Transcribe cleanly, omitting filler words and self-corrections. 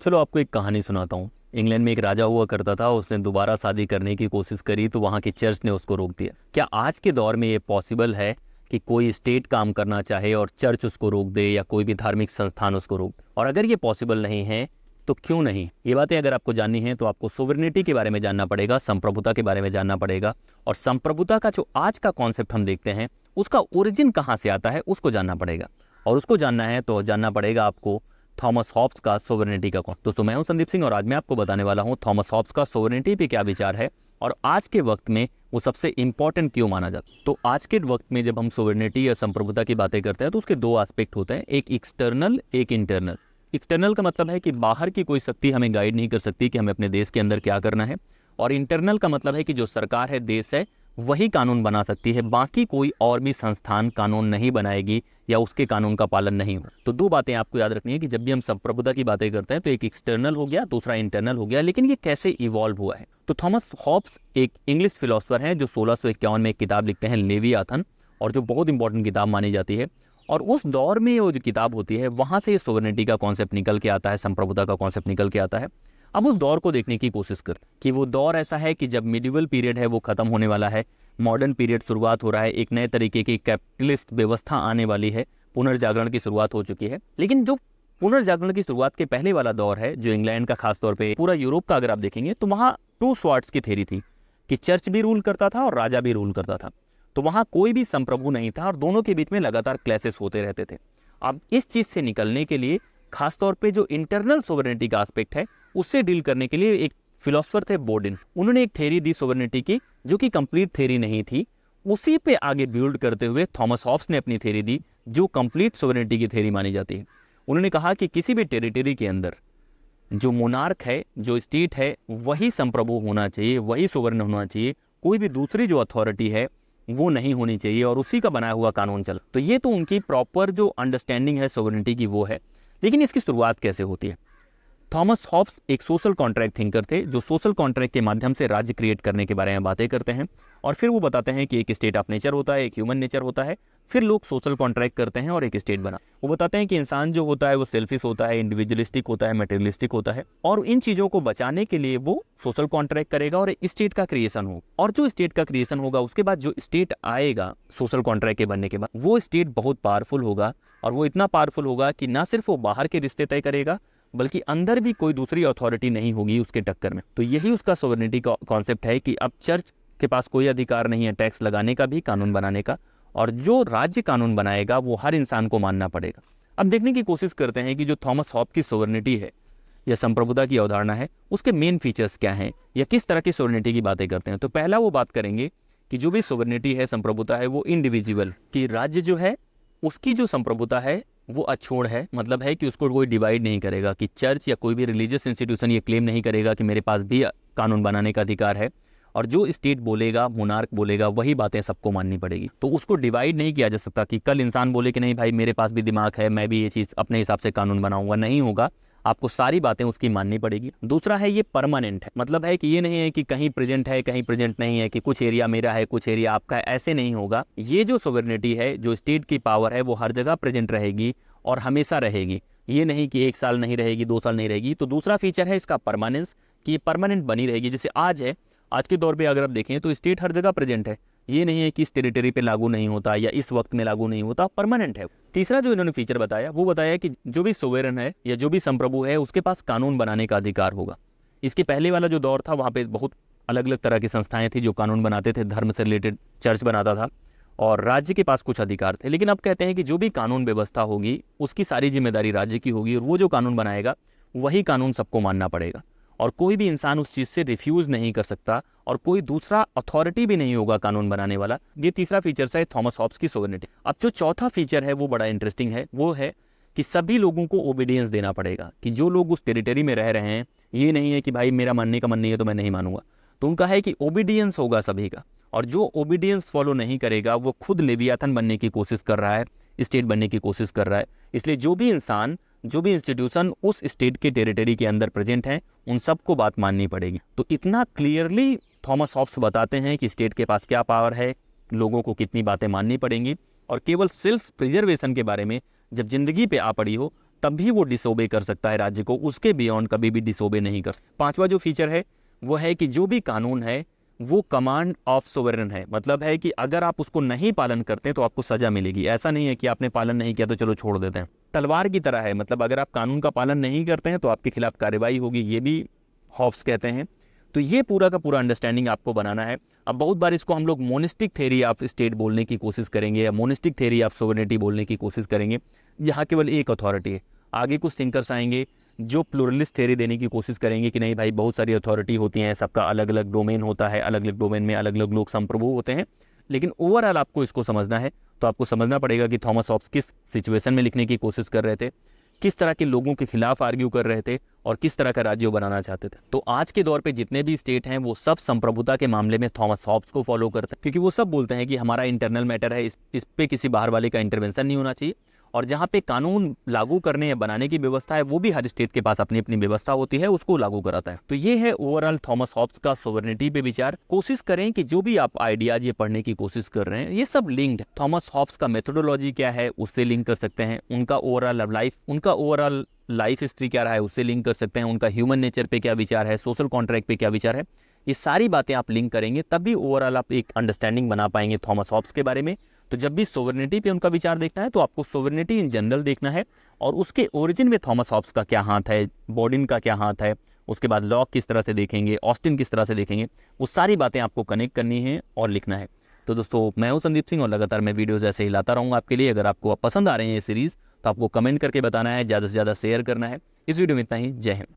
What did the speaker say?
चलो आपको एक कहानी सुनाता हूँ। इंग्लैंड में एक राजा हुआ करता था, उसने दोबारा शादी करने की कोशिश करी तो वहाँ की चर्च ने उसको रोक दिया। क्या आज के दौर में ये पॉसिबल है कि कोई स्टेट काम करना चाहे और चर्च उसको रोक दे या कोई भी धार्मिक संस्थान उसको रोक दे? और अगर ये पॉसिबल नहीं है तो क्यों नहीं? ये बातें अगर आपको जाननी है तो आपको सोवरेनिटी के बारे में जानना पड़ेगा, संप्रभुता के बारे में जानना पड़ेगा। और संप्रभुता का जो आज का कॉन्सेप्ट हम देखते हैं उसका ओरिजिन कहाँ से आता है उसको जानना पड़ेगा। और उसको जानना है तो जानना पड़ेगा आपको थॉमस हॉब्स का सोवरेनिटी का कौन। दोस्तों मैं हूं संदीप सिंह और आज मैं आपको बताने वाला हूं थॉमस हॉब्स का सोवरेनिटी पे क्या विचार है और आज के वक्त में वो सबसे इंपॉर्टेंट क्यों माना जाता है। तो आज के वक्त में जब हम सोवरेनिटी या संप्रभुता की बातें करते हैं तो उसके दो एस्पेक्ट होते हैं, एक एक्सटर्नल एक इंटरनल। एक्सटर्नल का मतलब है कि बाहर की कोई शक्ति हमें गाइड नहीं कर सकती कि हमें अपने देश के अंदर क्या करना है। और इंटरनल का मतलब है कि जो सरकार है, देश है, वही कानून बना सकती है, बाकी कोई और भी संस्थान कानून नहीं बनाएगी या उसके कानून का पालन नहीं होगा। तो दो बातें आपको याद रखनी है कि जब भी हम संप्रभुता की बातें करते हैं तो एक एक्सटर्नल हो गया, दूसरा इंटरनल हो गया। लेकिन ये कैसे इवॉल्व हुआ है? तो थॉमस हॉब्स एक इंग्लिश फिलोसोफर हैं जो 1651 में एक किताब लिखते हैं, लेवियाथन, और जो बहुत इंपॉर्टेंट किताब मानी जाती है। और उस दौर में वो जो किताब होती है वहां से सोवरेनिटी का कॉन्सेप्ट निकल के आता है, संप्रभुता का कॉन्सेप्ट निकल के आता है। अब उस दौर को देखने की कोशिश कर कि वो दौर ऐसा है कि जब मिडिवल पीरियड है वो खत्म होने वाला है, मॉडर्न पीरियड शुरुआत हो रहा है, एक नए तरीके की कैपिटलिस्ट व्यवस्था आने वाली है, पुनर्जागरण की शुरुआत हो चुकी है। लेकिन जो पुनर्जागरण की शुरुआत के पहले वाला दौर है, जो इंग्लैंड का खासतौर पे पूरा यूरोप का अगर आप देखेंगे तो वहाँ टू स्वॉर्ड्स की थ्योरी थी कि चर्च भी रूल करता था और राजा भी रूल करता था। तो वहाँ कोई भी संप्रभु नहीं था और दोनों के बीच में लगातार क्लैशेस होते रहते थे। अब इस चीज से निकलने के लिए खासतौर पे जो इंटरनल सोवरेनिटी का एस्पेक्ट है उससे डील करने के लिए एक फिलोसफर थे बोर्डिन। उन्होंने एक थ्योरी दी सोवरेनिटी की जो कि कंप्लीट थ्योरी नहीं थी। उसी पे आगे बिल्ड करते हुए थॉमस हॉब्स ने अपनी थ्योरी दी जो कंप्लीट सोवरेनिटी की थ्योरी मानी जाती है। उन्होंने कहा कि किसी भी टेरिटरी के अंदर जो मोनार्क है, जो स्टेट है, वही संप्रभु होना चाहिए, वही सोवरेन होना चाहिए। कोई भी दूसरी जो अथॉरिटी है वो नहीं होनी चाहिए और उसी का बनाया हुआ कानून चल। तो ये तो उनकी प्रॉपर जो अंडरस्टैंडिंग है सोवरेनिटी की वो है। लेकिन इसकी शुरुआत कैसे होती है? थॉमस हॉब्स एक सोशल कॉन्ट्रैक्ट थिंकर थे जो सोशल कॉन्ट्रैक्ट के माध्यम से राज्य क्रिएट करने के बारे में बातें करते हैं। और फिर वो बताते हैं कि एक स्टेट ऑफ नेचर होता है, एक ह्यूमन नेचर होता है, फिर लोग सोशल कॉन्ट्रैक्ट करते हैं और एक स्टेट बना। वो बताते हैं कि इंसान जो होता है वो सेल्फिश होता है, इंडिविजुअलिस्टिक होता है, मटेरियलिस्टिक होता है, और इन चीजों को बचाने के लिए वो सोशल कॉन्ट्रैक्ट करेगा और स्टेट का क्रिएशन होगा। और जो स्टेट का क्रिएशन होगा उसके बाद जो स्टेट आएगा सोशल कॉन्ट्रैक्ट के बनने के बाद, वो स्टेट बहुत पावरफुल होगा। और वो इतना पावरफुल होगा कि ना सिर्फ वो बाहर के रिश्ते तय करेगा बल्कि अंदर भी कोई दूसरी अथॉरिटी नहीं होगी उसके टक्कर में। तो यही उसका सोवरेनिटी का कॉन्सेप्ट है कि अब चर्च के पास कोई अधिकार नहीं है टैक्स लगाने का भी, कानून बनाने का, और जो राज्य कानून बनाएगा वो हर इंसान को मानना पड़ेगा। अब देखने की कोशिश करते हैं कि जो थॉमस हॉब्स की सोवरेनिटी है या संप्रभुता की अवधारणा है उसके मेन फीचर्स क्या हैं या किस तरह की सोवरेनिटी की बातें करते हैं। तो पहला वो बात करेंगे कि जो भी सोवरेनिटी है, संप्रभुता है, वो इंडिविजुअल कि राज्य जो है उसकी जो संप्रभुता है वो अछूड़ है। मतलब है कि उसको कोई डिवाइड नहीं करेगा कि चर्च या कोई भी रिलीजियस इंस्टीट्यूशन ये क्लेम नहीं करेगा कि मेरे पास भी कानून बनाने का अधिकार है, और जो स्टेट बोलेगा, मोनार्क बोलेगा, वही बातें सबको माननी पड़ेगी। तो उसको डिवाइड नहीं किया जा सकता कि कल इंसान बोले कि नहीं भाई मेरे पास भी दिमाग है, मैं भी ये चीज़ अपने हिसाब से कानून बनाऊंगा, नहीं होगा। आपको सारी बातें उसकी माननी पड़ेगी। दूसरा है ये परमानेंट है। मतलब है कि ये नहीं है कि कहीं प्रेजेंट है कहीं प्रेजेंट नहीं है, कि कुछ एरिया मेरा है कुछ एरिया आपका है, ऐसे नहीं होगा। ये जो सोवरेनिटी है, जो स्टेट की पावर है, वो हर जगह प्रेजेंट रहेगी और हमेशा रहेगी। ये नहीं कि एक साल नहीं रहेगी, 2 साल नहीं रहेगी। तो दूसरा फीचर है इसका परमानेंस, कि ये परमानेंट बनी रहेगी। जैसे आज है, आज के दौर पे अगर आप देखें तो स्टेट हर जगह प्रेजेंट है। ये नहीं है कि इस टेरिटरी पे लागू नहीं होता या इस वक्त में लागू नहीं होता, परमानेंट है। तीसरा जो इन्होंने फीचर बताया वो बताया कि जो भी सोवेरन है या जो भी संप्रभु है उसके पास कानून बनाने का अधिकार होगा। इसके पहले वाला जो दौर था वहाँ पे बहुत अलग अलग तरह की संस्थाएं थी जो कानून बनाते थे, धर्म से रिलेटेड चर्च बनाता था और राज्य के पास कुछ अधिकार थे। लेकिन अब कहते हैं कि जो भी कानून व्यवस्था होगी उसकी सारी जिम्मेदारी राज्य की होगी और वो जो कानून बनाएगा वही कानून सबको मानना पड़ेगा और कोई भी इंसान उस चीज़ से रिफ्यूज़ नहीं कर सकता और कोई दूसरा अथॉरिटी भी नहीं होगा कानून बनाने वाला। ये तीसरा फीचर है थॉमस हॉब्स की सोवरेनिटी। अब जो चौथा फीचर है वो बड़ा इंटरेस्टिंग है, वो है कि सभी लोगों को ओबीडियंस देना पड़ेगा। कि जो लोग उस टेरिटरी में रह रहे हैं, ये नहीं है कि भाई मेरा मानने का मन नहीं है तो मैं नहीं मानूंगा। तो उनका है कि ओबीडियंस होगा सभी का, और जो ओबीडियंस फॉलो नहीं करेगा वो खुद लेवियाथन बनने की कोशिश कर रहा है, स्टेट बनने की कोशिश कर रहा है। इसलिए जो भी इंसान, जो भी इंस्टीट्यूशन उस स्टेट के टेरिटरी के अंदर प्रेजेंट हैं, उन सबको बात माननी पड़ेगी। तो इतना क्लियरली थॉमस हॉब्स बताते हैं कि स्टेट के पास क्या पावर है, लोगों को कितनी बातें माननी पड़ेंगी। और केवल सेल्फ प्रिजर्वेशन के बारे में जब जिंदगी पे आ पड़ी हो तभी वो डिसोबे कर सकता है राज्य को, उसके बियॉन्ड कभी भी डिसोबे नहीं कर सकता। पांचवा जो फीचर है वो है कि जो भी कानून है वो कमांड ऑफ सोवरेन है, मतलब है कि अगर आप उसको नहीं पालन करते तो आपको सजा मिलेगी। ऐसा नहीं है कि आपने पालन नहीं किया तो चलो छोड़ देते हैं, तलवार की तरह है, मतलब अगर आप कानून का पालन नहीं करते हैं तो आपके खिलाफ कार्रवाई होगी, ये भी हॉब्स कहते हैं। तो ये पूरा का पूरा अंडरस्टैंडिंग आपको बनाना है। अब बहुत बार इसको हम लोग मोनिस्टिक थ्योरी ऑफ स्टेट बोलने की कोशिश करेंगे या मोनिस्टिक थ्योरी ऑफ सोवरेनिटी बोलने की कोशिश करेंगे, जहाँ केवल एक अथॉरिटी है। आगे कुछ थिंकर्स आएंगे जो प्लूरलिस्ट थ्योरी देने की कोशिश करेंगे कि नहीं भाई बहुत सारी अथॉरिटी होती हैं, सबका अलग अलग डोमेन होता है, अलग अलग डोमेन में अलग अलग लोग संप्रभु होते हैं। लेकिन ओवरऑल आपको इसको समझना है, तो आपको समझना पड़ेगा कि थॉमस हॉब्स किस सिचुएशन में लिखने की कोशिश कर रहे थे, किस तरह के लोगों के खिलाफ आर्ग्यू कर रहे थे और किस तरह का राज्य बनाना चाहते थे। तो आज के दौर पे जितने भी स्टेट हैं वो सब संप्रभुता के मामले में थॉमस हॉब्स को फॉलो करते हैं, क्योंकि वो सब बोलते हैं कि हमारा इंटरनल मैटर है, इस पे किसी बाहर वाले का इंटरवेंशन नहीं होना चाहिए, और जहाँ पे कानून लागू करने या बनाने की व्यवस्था है वो भी हर स्टेट के पास अपनी अपनी व्यवस्था होती है, उसको लागू कराता है। तो ये है ओवरऑल थॉमस हॉब्स का सोवरेनिटी पे विचार। कोशिश करें कि जो भी आप आइडियाज ये पढ़ने की कोशिश कर रहे हैं ये सब लिंक्ड है। थॉमस हॉब्स का मेथोडोलॉजी क्या है उससे लिंक कर सकते हैं, उनका ओवरऑल लाइफ हिस्ट्री क्या रहा है उससे लिंक कर सकते हैं, उनका ह्यूमन नेचर पे क्या विचार है, सोशल कॉन्ट्रैक्ट पे क्या विचार है, ये सारी बातें आप लिंक करेंगे तभी ओवरऑल आप एक अंडरस्टैंडिंग बना पाएंगे थॉमस हॉब्स के बारे में। तो जब भी सोवरेनिटी पे उनका विचार देखना है तो आपको सोवरेनिटी इन जनरल देखना है, और उसके ओरिजिन में थॉमस हॉब्स का क्या हाथ है, बॉडिन का क्या हाथ है, उसके बाद लॉक किस तरह से देखेंगे, ऑस्टिन किस तरह से देखेंगे, वो सारी बातें आपको कनेक्ट करनी है और लिखना है। तो दोस्तों मैं हूं संदीप सिंह और लगातार मैं वीडियोस ऐसे ही लाता रहूँगा आपके लिए। अगर आपको पसंद आ रहे हैं ये सीरीज़ तो आपको कमेंट करके बताना है, ज़्यादा से ज़्यादा शेयर करना है। इस वीडियो में इतना ही। जय हिंद।